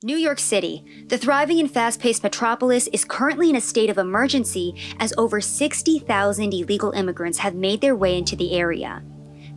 New York City, the thriving and fast-paced metropolis, is currently in a state of emergency as over 60,000 illegal immigrants have made their way into the area.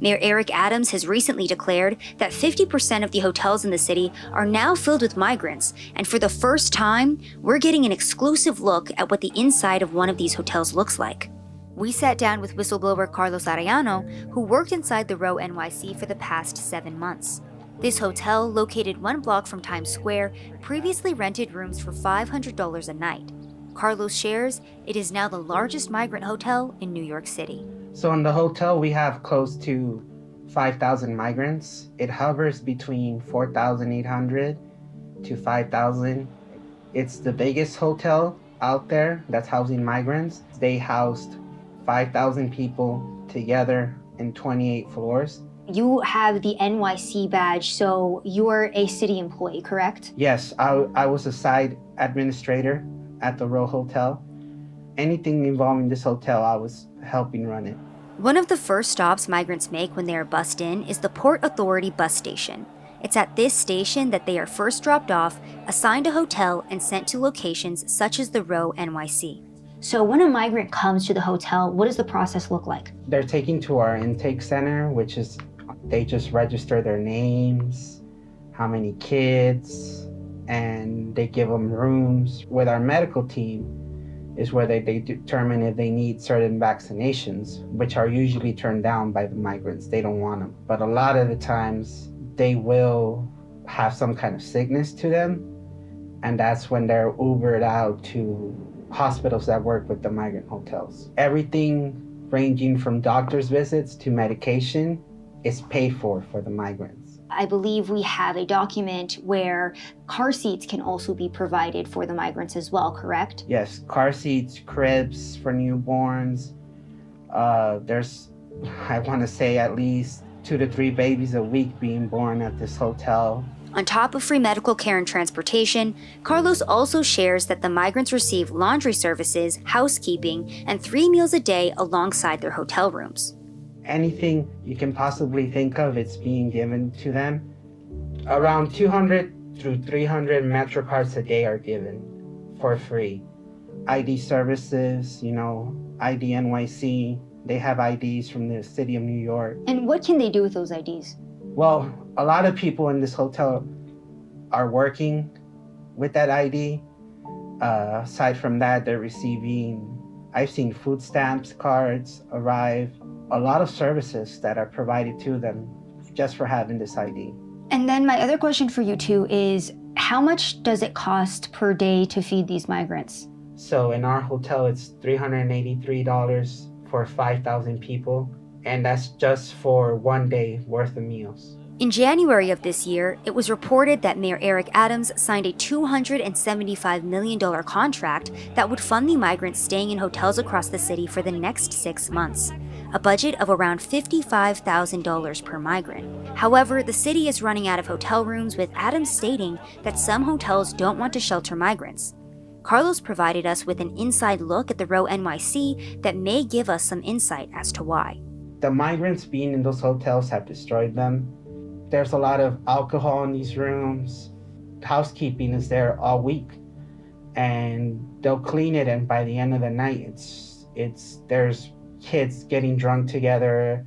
Mayor Eric Adams has recently declared that 50% of the hotels in the city are now filled with migrants, and for the first time, we're getting an exclusive look at what the inside of one of these hotels looks like. We sat down with whistleblower Carlos Arrellanos, who worked inside the Row NYC for the past 7 months. This hotel, located 1 block from Times Square, previously rented rooms for $500 a night. Carlos shares it is now the largest migrant hotel in New York City. So in the hotel, we have close to 5,000 migrants. It hovers between 4,800 to 5,000. It's the biggest hotel out there that's housing migrants. They housed 5,000 people together in 28 floors. You have the NYC badge, so you're a city employee, correct? Yes, I was a side administrator at the Row Hotel. Anything involving this hotel, I was helping run it. One of the first stops migrants make when they are bussed in is the Port Authority bus station. It's at this station that they are first dropped off, assigned a hotel, and sent to locations such as the Row NYC. So when a migrant comes to the hotel, what does the process look like? They're taken to our intake center, which is they just register their names, how many kids, and they give them rooms. With our medical team is where they determine if they need certain vaccinations, which are usually turned down by the migrants. They don't want them. But a lot of the times they will have some kind of sickness to them, and that's when they're Ubered out to hospitals that work with the migrant hotels. Everything ranging from doctor's visits to medication is paid for the migrants. I believe we have a document where car seats can also be provided for the migrants as well, correct? Yes, car seats, cribs for newborns. There's, I want to say, at least 2 to 3 babies a week being born at this hotel. On top of free medical care and transportation, Carlos also shares that the migrants receive laundry services, housekeeping, and 3 meals a day alongside their hotel rooms. Anything you can possibly think of, it's being given to them. Around 200 through 300 Metro cards a day are given for free. ID services, ID NYC, they have IDs from the city of New York. And what can they do with those IDs? Well, a lot of people in this hotel are working with that ID. Aside from that, they're receiving, I've seen food stamps cards arrive, a lot of services that are provided to them just for having this ID. And then my other question for you too is, how much does it cost per day to feed these migrants? So in our hotel, it's $383 for 5,000 people, and that's just for 1 day worth of meals. In January of this year, it was reported that Mayor Eric Adams signed a $275 million contract that would fund the migrants staying in hotels across the city for the next 6 months, a budget of around $55,000 per migrant. However, the city is running out of hotel rooms, with Adams stating that some hotels don't want to shelter migrants. Carlos provided us with an inside look at the Row NYC that may give us some insight as to why. The migrants being in those hotels have destroyed them. There's a lot of alcohol in these rooms. Housekeeping is there all week, and they'll clean it, and by the end of the night, there's kids getting drunk together.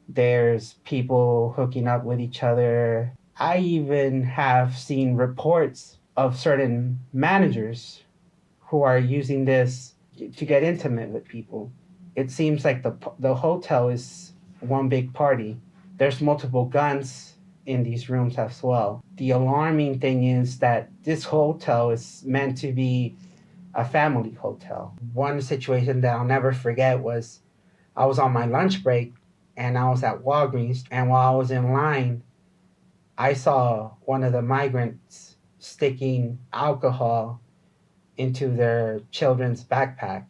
There's people hooking up with each other. I even have seen reports of certain managers who are using this to get intimate with people. It seems like the hotel is one big party. There's multiple guns in these rooms as well. The alarming thing is that this hotel is meant to be a family hotel. One situation that I'll never forget was I was on my lunch break and I was at Walgreens, and while I was in line, I saw one of the migrants sticking alcohol into their children's backpack.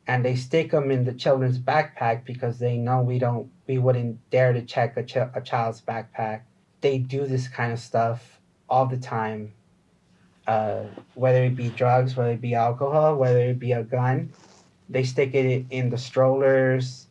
And they stick them in the children's backpack because they know we wouldn't dare to check a child's backpack. They do this kind of stuff all the time, whether it be drugs, whether it be alcohol, whether it be a gun. They stick it in the strollers,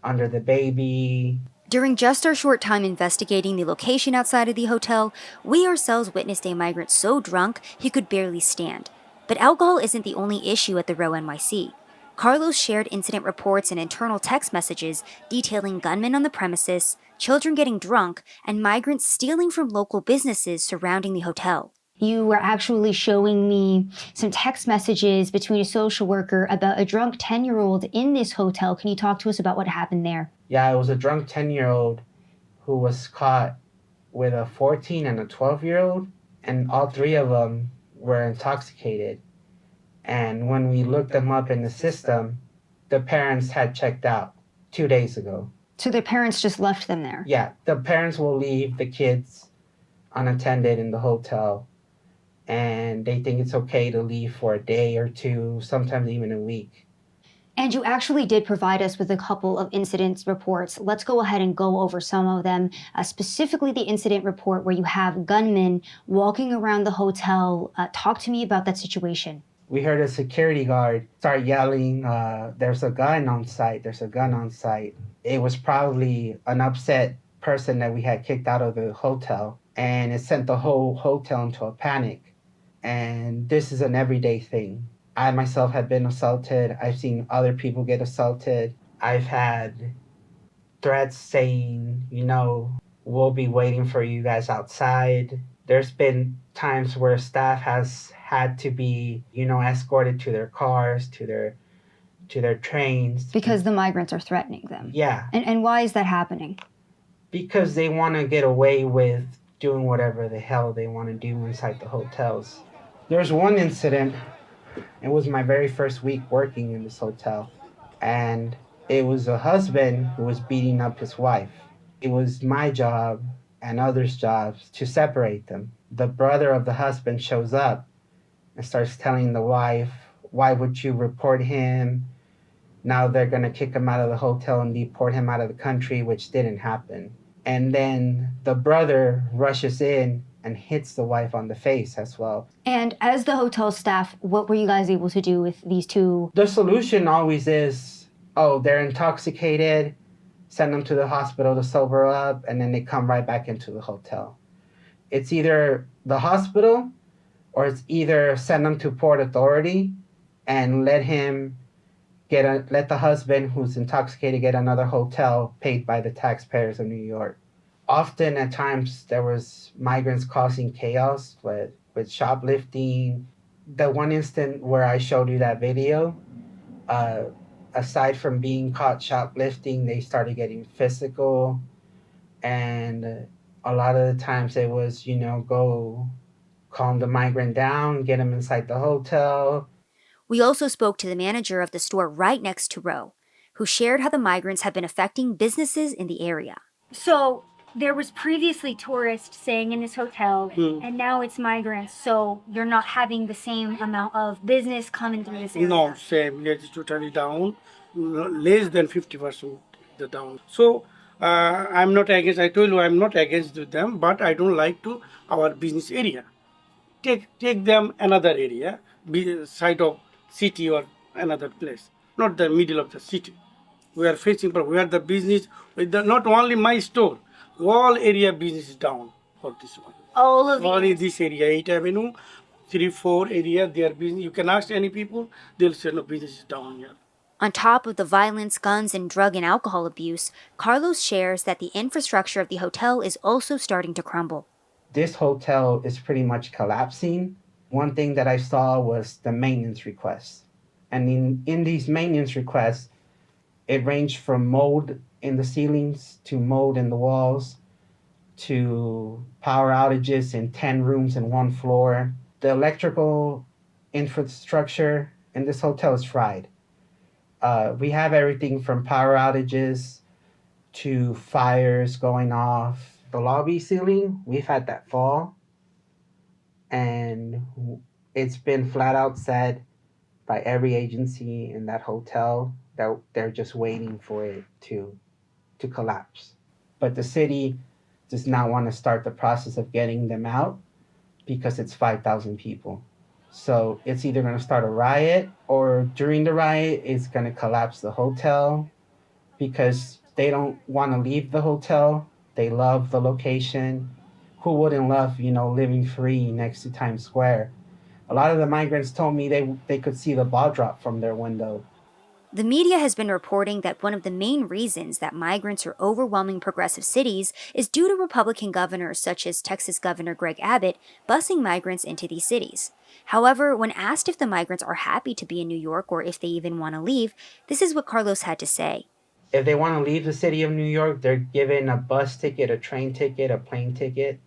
under the baby. During just our short time investigating the location outside of the hotel, we ourselves witnessed a migrant so drunk he could barely stand. But alcohol isn't the only issue at the Row NYC. Carlos shared incident reports and internal text messages detailing gunmen on the premises, children getting drunk, and migrants stealing from local businesses surrounding the hotel. You were actually showing me some text messages between a social worker about a drunk 10-year-old in this hotel. Can you talk to us about what happened there? Yeah, it was a drunk 10-year-old who was caught with a 14 and a 12-year-old, and all three of them were intoxicated. And when we looked them up in the system, the parents had checked out 2 days ago. So their parents just left them there? Yeah, the parents will leave the kids unattended in the hotel, and they think it's okay to leave for a day or two, sometimes even a week. And you actually did provide us with a couple of incident reports. Let's go ahead and go over some of them, specifically the incident report where you have gunmen walking around the hotel. Talk to me about that situation. We heard a security guard start yelling, there's a gun on site, there's a gun on site. It was probably an upset person that we had kicked out of the hotel, and it sent the whole hotel into a panic. And this is an everyday thing. I myself have been assaulted. I've seen other people get assaulted. I've had threats saying, we'll be waiting for you guys outside. There's been times where staff has had to be, escorted to their cars, to their trains. Because the migrants are threatening them. Yeah. And why is that happening? Because they want to get away with doing whatever the hell they want to do inside the hotels. There's one incident. It was my very first week working in this hotel, and it was a husband who was beating up his wife. It was my job and others' jobs to separate them. The brother of the husband shows up and starts telling the wife, why would you report him? Now they're going to kick him out of the hotel and deport him out of the country, which didn't happen. And then the brother rushes in and hits the wife on the face as well. And as the hotel staff, what were you guys able to do with these two? The solution always is, they're intoxicated, send them to the hospital to sober up, and then they come right back into the hotel. It's either the hospital, or it's either send them to Port Authority and let the husband who's intoxicated get another hotel paid by the taxpayers of New York. Often at times there was migrants causing chaos with shoplifting. The one instant where I showed you that video, aside from being caught shoplifting, they started getting physical. And a lot of the times it was, go calm the migrant down, get him inside the hotel. We also spoke to the manager of the store right next to Row, who shared how the migrants have been affecting businesses in the area. So there was previously tourists staying in this hotel, and now it's migrants, so you're not having the same amount of business coming through this area? No, same. It is totally down, less than 50% the down. So I'm not against, I told you I'm not against them, but I don't like to our business area. Take them another area, be side of city or another place, not the middle of the city. We are facing, but where the business, not only my store, all area business is down for this one. All of Only these? this area, 8 Avenue, 3, 4 area, their business. You can ask any people, they'll say no, business is down here. On top of the violence, guns, and drug and alcohol abuse, Carlos shares that the infrastructure of the hotel is also starting to crumble. This hotel is pretty much collapsing. One thing that I saw was the maintenance requests. And in these maintenance requests, it ranged from mold in the ceilings to mold in the walls to power outages in 10 rooms in one floor. The electrical infrastructure in this hotel is fried. We have everything from power outages to fires going off. The lobby ceiling, we've had that fall, and it's been flat out said by every agency in that hotel that they're just waiting for it to collapse. But the city does not want to start the process of getting them out because it's 5,000 people. So it's either going to start a riot, or during the riot, it's going to collapse the hotel because They don't want to leave the hotel. They love the location. Who wouldn't love, living free next to Times Square? A lot of the migrants told me they could see the ball drop from their window. The media has been reporting that one of the main reasons that migrants are overwhelming progressive cities is due to Republican governors such as Texas Governor Greg Abbott busing migrants into these cities. However, when asked if the migrants are happy to be in New York or if they even want to leave, this is what Carlos had to say. If they want to leave the city of New York, they're given a bus ticket, a train ticket, a plane ticket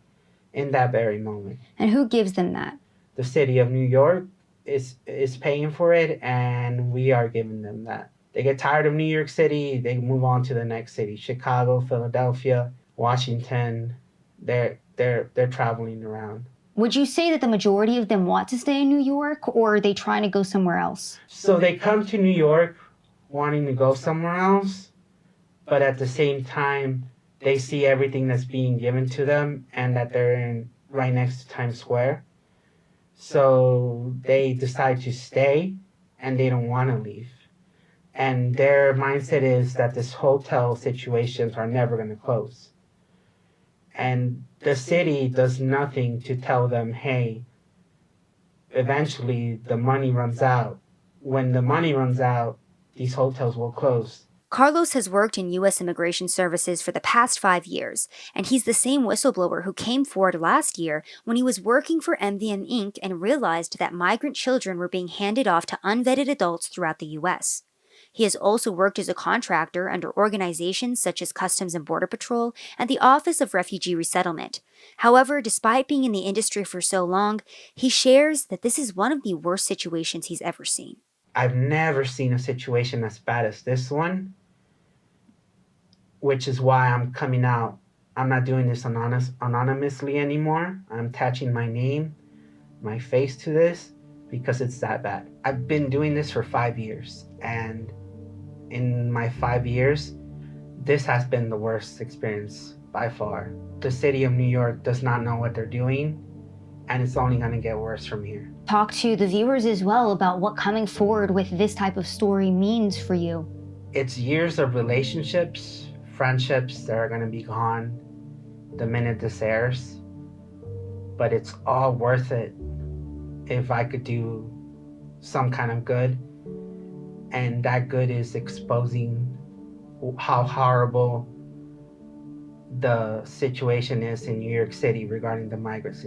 in that very moment. And who gives them that? The city of New York is paying for it, and we are giving them that. They get tired of New York City, they move on to the next city. Chicago, Philadelphia, Washington, they're traveling around. Would you say that the majority of them want to stay in New York, or are they trying to go somewhere else? So they come to New York wanting to go somewhere else, but at the same time, they see everything that's being given to them and that they're right next to Times Square. So they decide to stay and they don't want to leave. And their mindset is that this hotel situations are never going to close. And the city does nothing to tell them, hey, eventually the money runs out. When the money runs out, these hotels will close. Carlos has worked in U.S. Immigration Services for the past 5 years, and he's the same whistleblower who came forward last year when he was working for MVM Inc. and realized that migrant children were being handed off to unvetted adults throughout the U.S. He has also worked as a contractor under organizations such as Customs and Border Patrol and the Office of Refugee Resettlement. However, despite being in the industry for so long, he shares that this is one of the worst situations he's ever seen. I've never seen a situation as bad as this one, which is why I'm coming out. I'm not doing this anonymously anymore. I'm attaching my name, my face to this because it's that bad. I've been doing this for 5 years, and in my 5 years, this has been the worst experience by far. The city of New York does not know what they're doing, and it's only going to get worse from here. Talk to the viewers as well about what coming forward with this type of story means for you. It's years of relationships, friendships that are going to be gone the minute this airs, but it's all worth it if I could do some kind of good, and that good is exposing how horrible the situation is in New York City regarding the migrants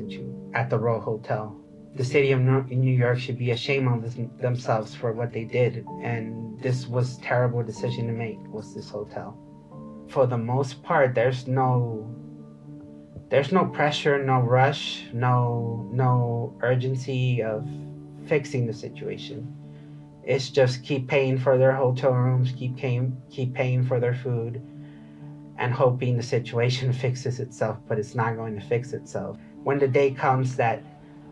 at the Row Hotel. The city of New York should be ashamed of themselves for what they did, and this was a terrible decision to make, was this hotel. For the most part, there's no pressure, no rush, no urgency of fixing the situation. It's just keep paying for their hotel rooms, keep paying for their food, and hoping the situation fixes itself, but it's not going to fix itself. When the day comes that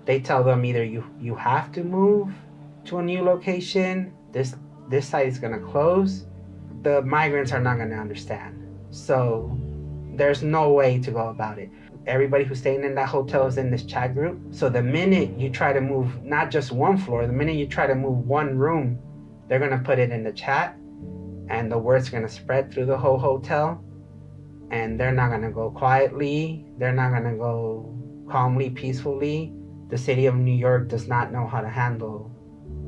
they tell them either you have to move to a new location, this site is going to close, the migrants are not going to understand. So there's no way to go about it. Everybody who's staying in that hotel is in this chat group. So the minute you try to move not just one floor, the minute you try to move one room, they're going to put it in the chat, and the word's going to spread through the whole hotel. And they're not going to go quietly. They're not going to go calmly, peacefully. The city of New York does not know how to handle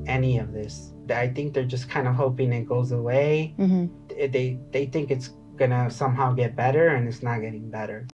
any of this. I think they're just kind of hoping it goes away. Mm-hmm. They think it's going to somehow get better, and it's not getting better.